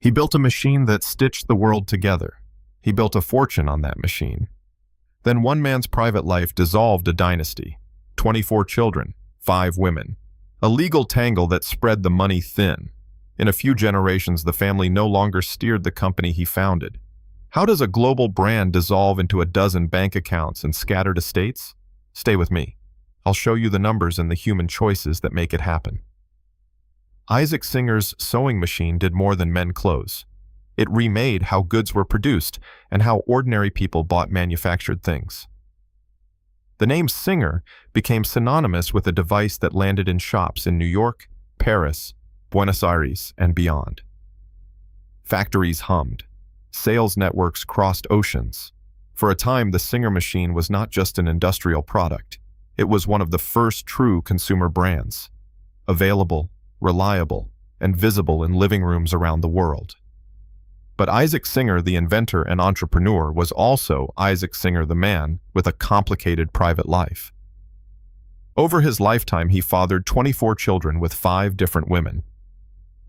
He built a machine that stitched the world together. He built a fortune on that machine. Then one man's private life dissolved a dynasty. 24 children, 5 women. A legal tangle that spread the money thin. In a few generations, the family no longer steered the company he founded. How does a global brand dissolve into a dozen bank accounts and scattered estates? Stay with me. I'll show you the numbers and the human choices that make it happen. Isaac Singer's sewing machine did more than mend clothes. It remade how goods were produced and how ordinary people bought manufactured things. The name Singer became synonymous with a device that landed in shops in New York, Paris, Buenos Aires, and beyond. Factories hummed. Sales networks crossed oceans. For a time, the Singer machine was not just an industrial product. It was one of the first true consumer brands. Available, reliable, and visible in living rooms around the world. But Isaac Singer, the inventor and entrepreneur, was also Isaac Singer, the man with a complicated private life. Over his lifetime, he fathered 24 children with 5 different women.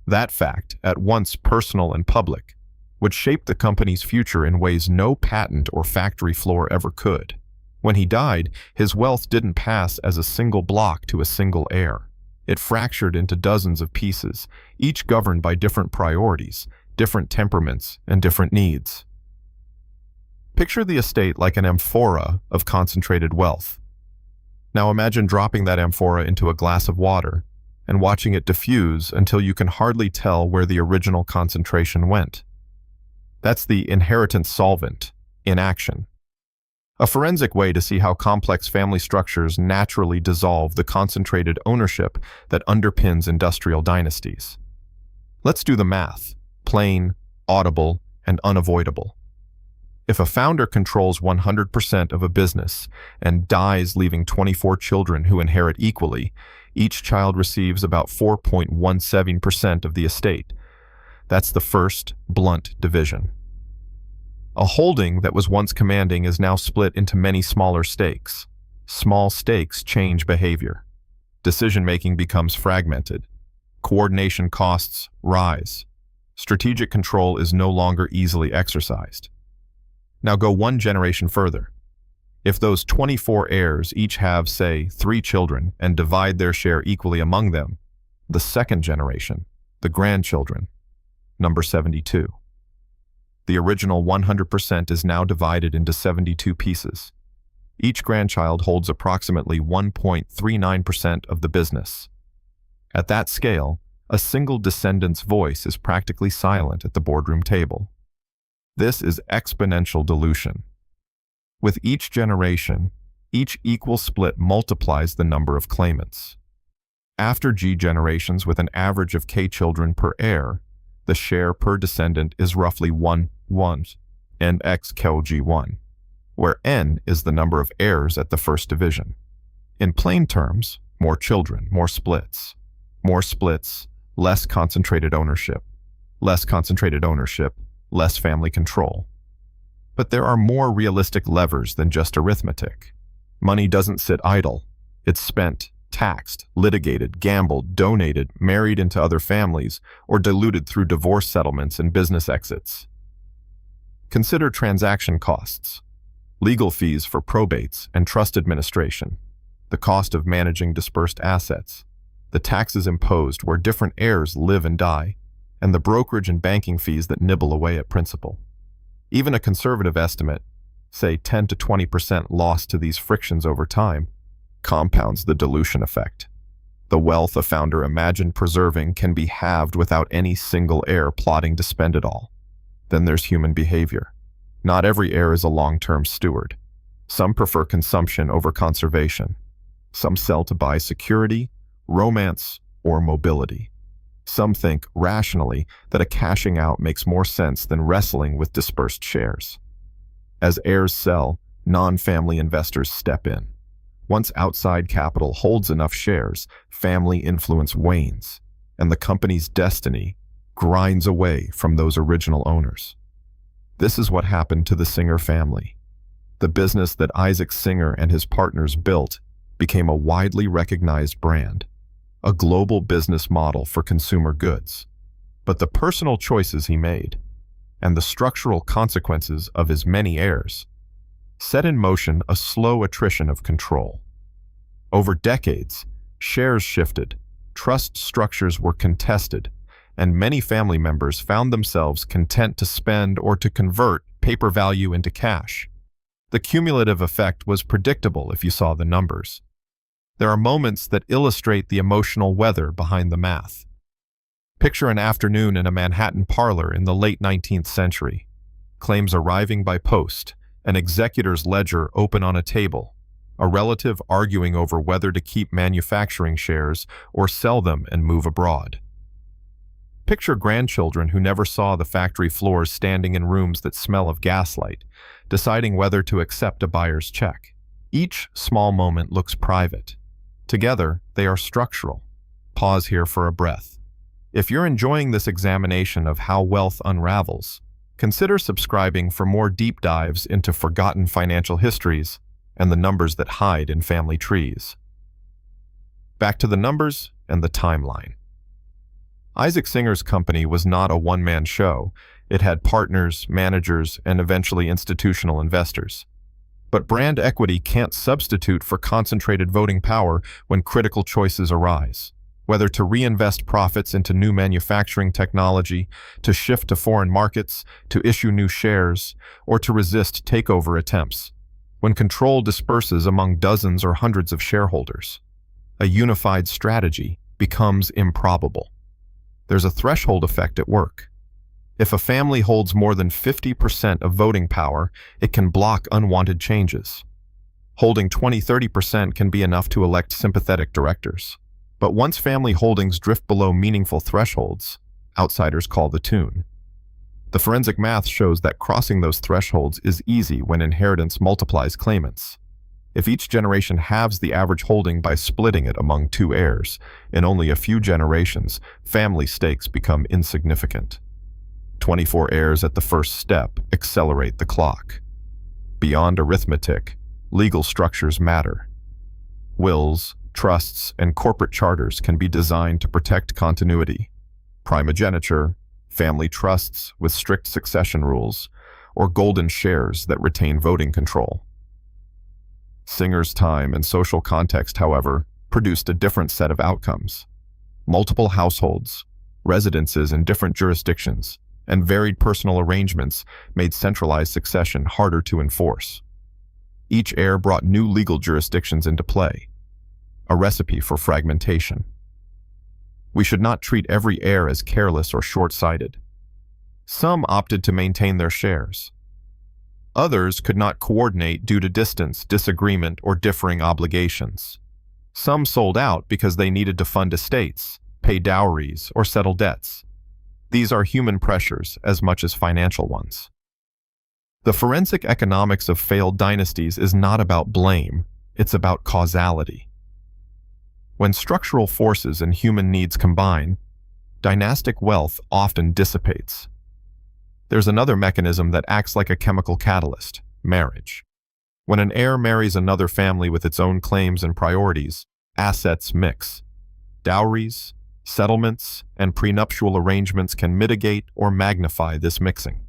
That fact, at once personal and public, would shape the company's future in ways no patent or factory floor ever could. When he died, his wealth didn't pass as a single block to a single heir. It fractured into dozens of pieces, each governed by different priorities, different temperaments, and different needs. Picture the estate like an amphora of concentrated wealth. Now imagine dropping that amphora into a glass of water and watching it diffuse until you can hardly tell where the original concentration went. That's the inheritance solvent in action. A forensic way to see how complex family structures naturally dissolve the concentrated ownership that underpins industrial dynasties. Let's do the math, plain, audible, and unavoidable. If a founder controls 100% of a business and dies leaving 24 children who inherit equally, each child receives about 4.17% of the estate. That's the first blunt division. A holding that was once commanding is now split into many smaller stakes. Small stakes change behavior. Decision-making becomes fragmented. Coordination costs rise. Strategic control is no longer easily exercised. Now go one generation further. If those 24 heirs each have, say, 3 children and divide their share equally among them, the second generation, the grandchildren, number 72. The original 100% is now divided into 72 pieces. Each grandchild holds approximately 1.39% of the business. At that scale, a single descendant's voice is practically silent at the boardroom table. This is exponential dilution. With each generation, each equal split multiplies the number of claimants. After G generations with an average of K children per heir, the share per descendant is roughly 1 and X kel G1, where N is the number of heirs at the first division. In plain terms, more children, more splits. More splits, less concentrated ownership. Less concentrated ownership, less family control. But there are more realistic levers than just arithmetic. Money doesn't sit idle. It's spent, taxed, litigated, gambled, donated, married into other families, or diluted through divorce settlements and business exits. Consider transaction costs, legal fees for probates and trust administration, the cost of managing dispersed assets, the taxes imposed where different heirs live and die, and the brokerage and banking fees that nibble away at principal. Even a conservative estimate, say 10 to 20% loss to these frictions over time, compounds the dilution effect. The wealth a founder imagined preserving can be halved without any single heir plotting to spend it all. Then there's human behavior. Not every heir is a long-term steward. Some prefer consumption over conservation. Some sell to buy security, romance, or mobility. Some think, rationally, that a cashing out makes more sense than wrestling with dispersed shares. As heirs sell, non-family investors step in. Once outside capital holds enough shares, family influence wanes, and the company's destiny grinds away from those original owners. This is what happened to the Singer family. The business that Isaac Singer and his partners built became a widely recognized brand, a global business model for consumer goods. but the personal choices he made and the structural consequences of his many heirs set in motion a slow attrition of control. Over decades, shares shifted, trust structures were contested, and many family members found themselves content to spend or to convert paper value into cash. The cumulative effect was predictable if you saw the numbers. There are moments that illustrate the emotional weather behind the math. Picture an afternoon in a Manhattan parlor in the late 19th century. Claims arriving by post, an executor's ledger open on a table, a relative arguing over whether to keep manufacturing shares or sell them and move abroad. Picture grandchildren who never saw the factory floors standing in rooms that smell of gaslight, deciding whether to accept a buyer's check. Each small moment looks private. Together, they are structural. Pause here for a breath. If you're enjoying this examination of how wealth unravels, consider subscribing for more deep dives into forgotten financial histories and the numbers that hide in family trees. Back to the numbers and the timeline. Isaac Singer's company was not a one-man show. It had partners, managers, and eventually institutional investors. But brand equity can't substitute for concentrated voting power when critical choices arise. Whether to reinvest profits into new manufacturing technology, to shift to foreign markets, to issue new shares, or to resist takeover attempts. When control disperses among dozens or hundreds of shareholders, a unified strategy becomes improbable. There's a threshold effect at work. If a family holds more than 50% of voting power, it can block unwanted changes. Holding 20–30% can be enough to elect sympathetic directors. But once family holdings drift below meaningful thresholds, outsiders call the tune. The forensic math shows that crossing those thresholds is easy when inheritance multiplies claimants. If each generation halves the average holding by splitting it among two heirs, in only a few generations, family stakes become insignificant. 24 heirs at the first step accelerate the clock. Beyond arithmetic, legal structures matter. Wills, trusts, and corporate charters can be designed to protect continuity. Primogeniture, family trusts with strict succession rules, or golden shares that retain voting control. Singer's time and social context, however, produced a different set of outcomes. Multiple households, residences in different jurisdictions, and varied personal arrangements made centralized succession harder to enforce. Each heir brought new legal jurisdictions into play, a recipe for fragmentation. We should not treat every heir as careless or short-sighted. Some opted to maintain their shares. Others could not coordinate due to distance, disagreement, or differing obligations. Some sold out because they needed to fund estates, pay dowries, or settle debts. These are human pressures as much as financial ones. The forensic economics of failed dynasties is not about blame, it's about causality. When structural forces and human needs combine, dynastic wealth often dissipates. There's another mechanism that acts like a chemical catalyst: marriage. When an heir marries another family with its own claims and priorities, assets mix. Dowries, settlements, and prenuptial arrangements can mitigate or magnify this mixing.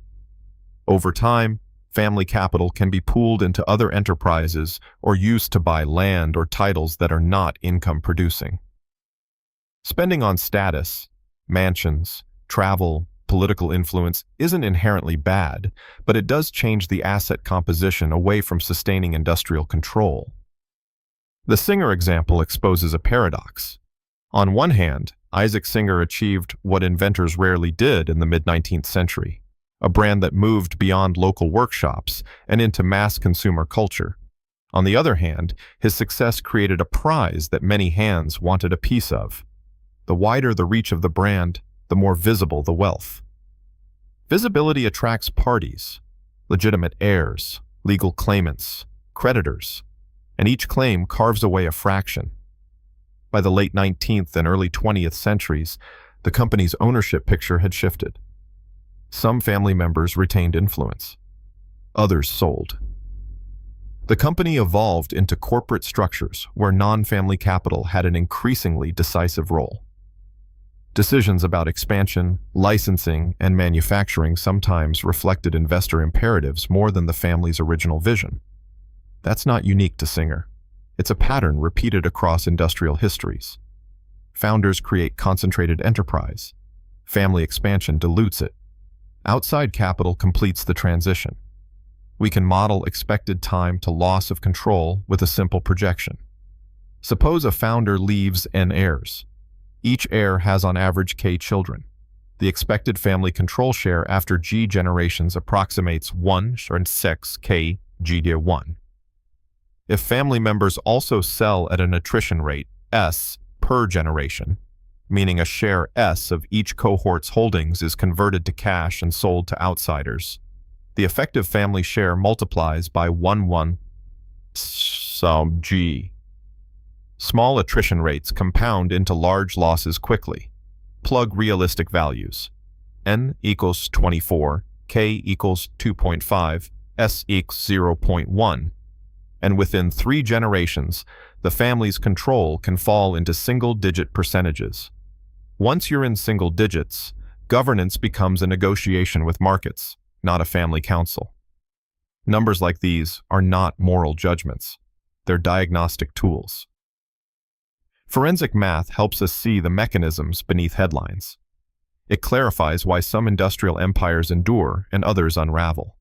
Over time, family capital can be pooled into other enterprises or used to buy land or titles that are not income-producing. Spending on status, mansions, travel, political influence isn't inherently bad, but it does change the asset composition away from sustaining industrial control. The Singer example exposes a paradox. On one hand, Isaac Singer achieved what inventors rarely did in the mid-19th century, a brand that moved beyond local workshops and into mass consumer culture. On the other hand, his success created a prize that many hands wanted a piece of. The wider the reach of the brand, the more visible the wealth. Visibility attracts parties, legitimate heirs, legal claimants, creditors, and each claim carves away a fraction. By the late 19th and early 20th centuries, the company's ownership picture had shifted. Some family members retained influence. Others sold. The company evolved into corporate structures where non-family capital had an increasingly decisive role. Decisions about expansion, licensing, and manufacturing sometimes reflected investor imperatives more than the family's original vision. That's not unique to Singer. It's a pattern repeated across industrial histories. Founders create concentrated enterprise. Family expansion dilutes it. Outside capital completes the transition. We can model expected time to loss of control with a simple projection. Suppose a founder leaves N heirs. Each heir has on average K children. The expected family control share after G generations approximates 1/6 K G1. If family members also sell at an attrition rate S per generation, meaning a share S of each cohort's holdings is converted to cash and sold to outsiders, the effective family share multiplies by 1 sub G. Small attrition rates compound into large losses quickly. Plug realistic values. N equals 24, K equals 2.5, S equals 0.1. And within 3 generations, the family's control can fall into single-digit percentages. Once you're in single digits, governance becomes a negotiation with markets, not a family council. Numbers like these are not moral judgments. They're diagnostic tools. Forensic math helps us see the mechanisms beneath headlines. It clarifies why some industrial empires endure and others unravel.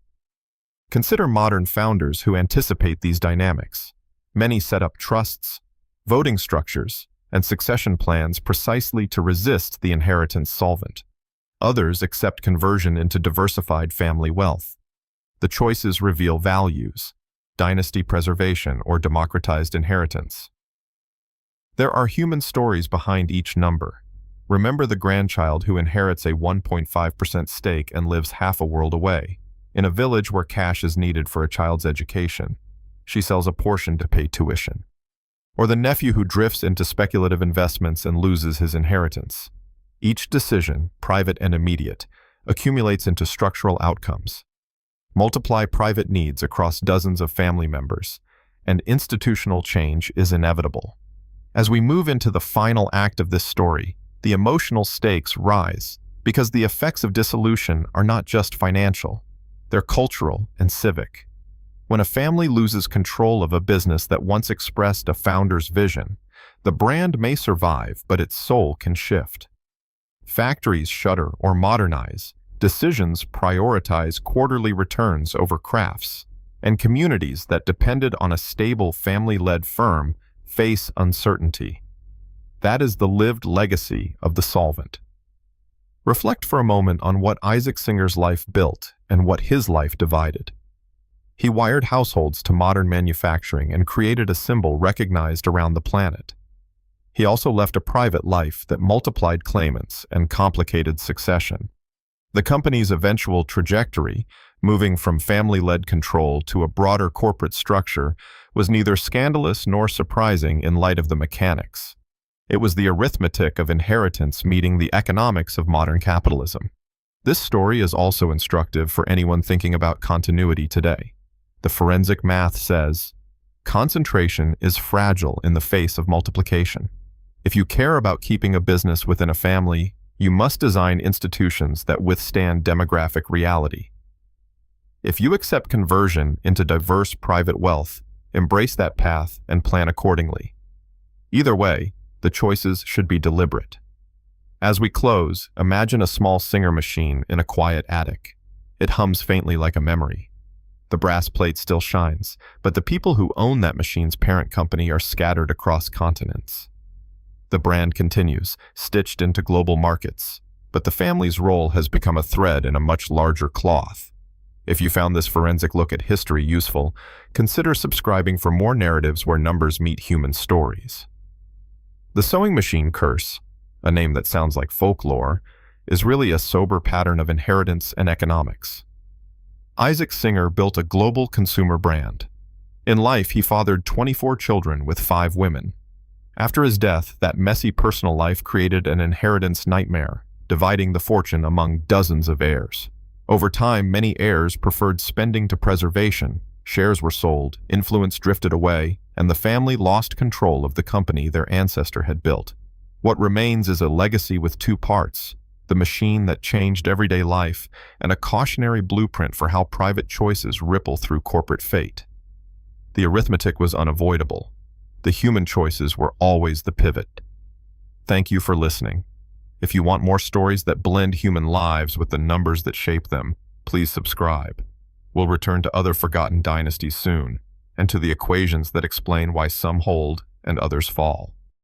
Consider modern founders who anticipate these dynamics. Many set up trusts, voting structures, and succession plans precisely to resist the inheritance solvent. Others accept conversion into diversified family wealth. The choices reveal values: dynasty preservation or democratized inheritance. There are human stories behind each number. Remember the grandchild who inherits a 1.5% stake and lives half a world away. In a village where cash is needed for a child's education, she sells a portion to pay tuition. Or the nephew who drifts into speculative investments and loses his inheritance. Each decision, private and immediate, accumulates into structural outcomes. Multiply private needs across dozens of family members, and institutional change is inevitable. As we move into the final act of this story, the emotional stakes rise because the effects of dissolution are not just financial, they're cultural and civic. When a family loses control of a business that once expressed a founder's vision, the brand may survive, but its soul can shift. Factories shutter or modernize, decisions prioritize quarterly returns over crafts, and communities that depended on a stable family-led firm face uncertainty. That is the lived legacy of the solvent. Reflect for a moment on what Isaac Singer's life built and what his life divided. He wired households to modern manufacturing and created a symbol recognized around the planet. He also left a private life that multiplied claimants and complicated succession. The company's eventual trajectory, moving from family-led control to a broader corporate structure, was neither scandalous nor surprising in light of the mechanics. It was the arithmetic of inheritance meeting the economics of modern capitalism. This story is also instructive for anyone thinking about continuity today. The forensic math says, concentration is fragile in the face of multiplication. If you care about keeping a business within a family, you must design institutions that withstand demographic reality. If you accept conversion into diverse private wealth, embrace that path and plan accordingly. Either way, the choices should be deliberate. As we close, imagine a small Singer machine in a quiet attic. It hums faintly like a memory. The brass plate still shines, but the people who own that machine's parent company are scattered across continents. The brand continues, stitched into global markets, but the family's role has become a thread in a much larger cloth. If you found this forensic look at history useful, consider subscribing for more narratives where numbers meet human stories. The sewing machine curse, a name that sounds like folklore, is really a sober pattern of inheritance and economics. Isaac Singer built a global consumer brand. In life, he fathered 24 children with 5 women. After his death, that messy personal life created an inheritance nightmare, dividing the fortune among dozens of heirs. Over time, many heirs preferred spending to preservation, shares were sold, influence drifted away, and the family lost control of the company their ancestor had built. What remains is a legacy with two parts: the machine that changed everyday life, and a cautionary blueprint for how private choices ripple through corporate fate. The arithmetic was unavoidable. The human choices were always the pivot. Thank you for listening. If you want more stories that blend human lives with the numbers that shape them, please subscribe. We'll return to other forgotten dynasties soon, and to the equations that explain why some hold and others fall.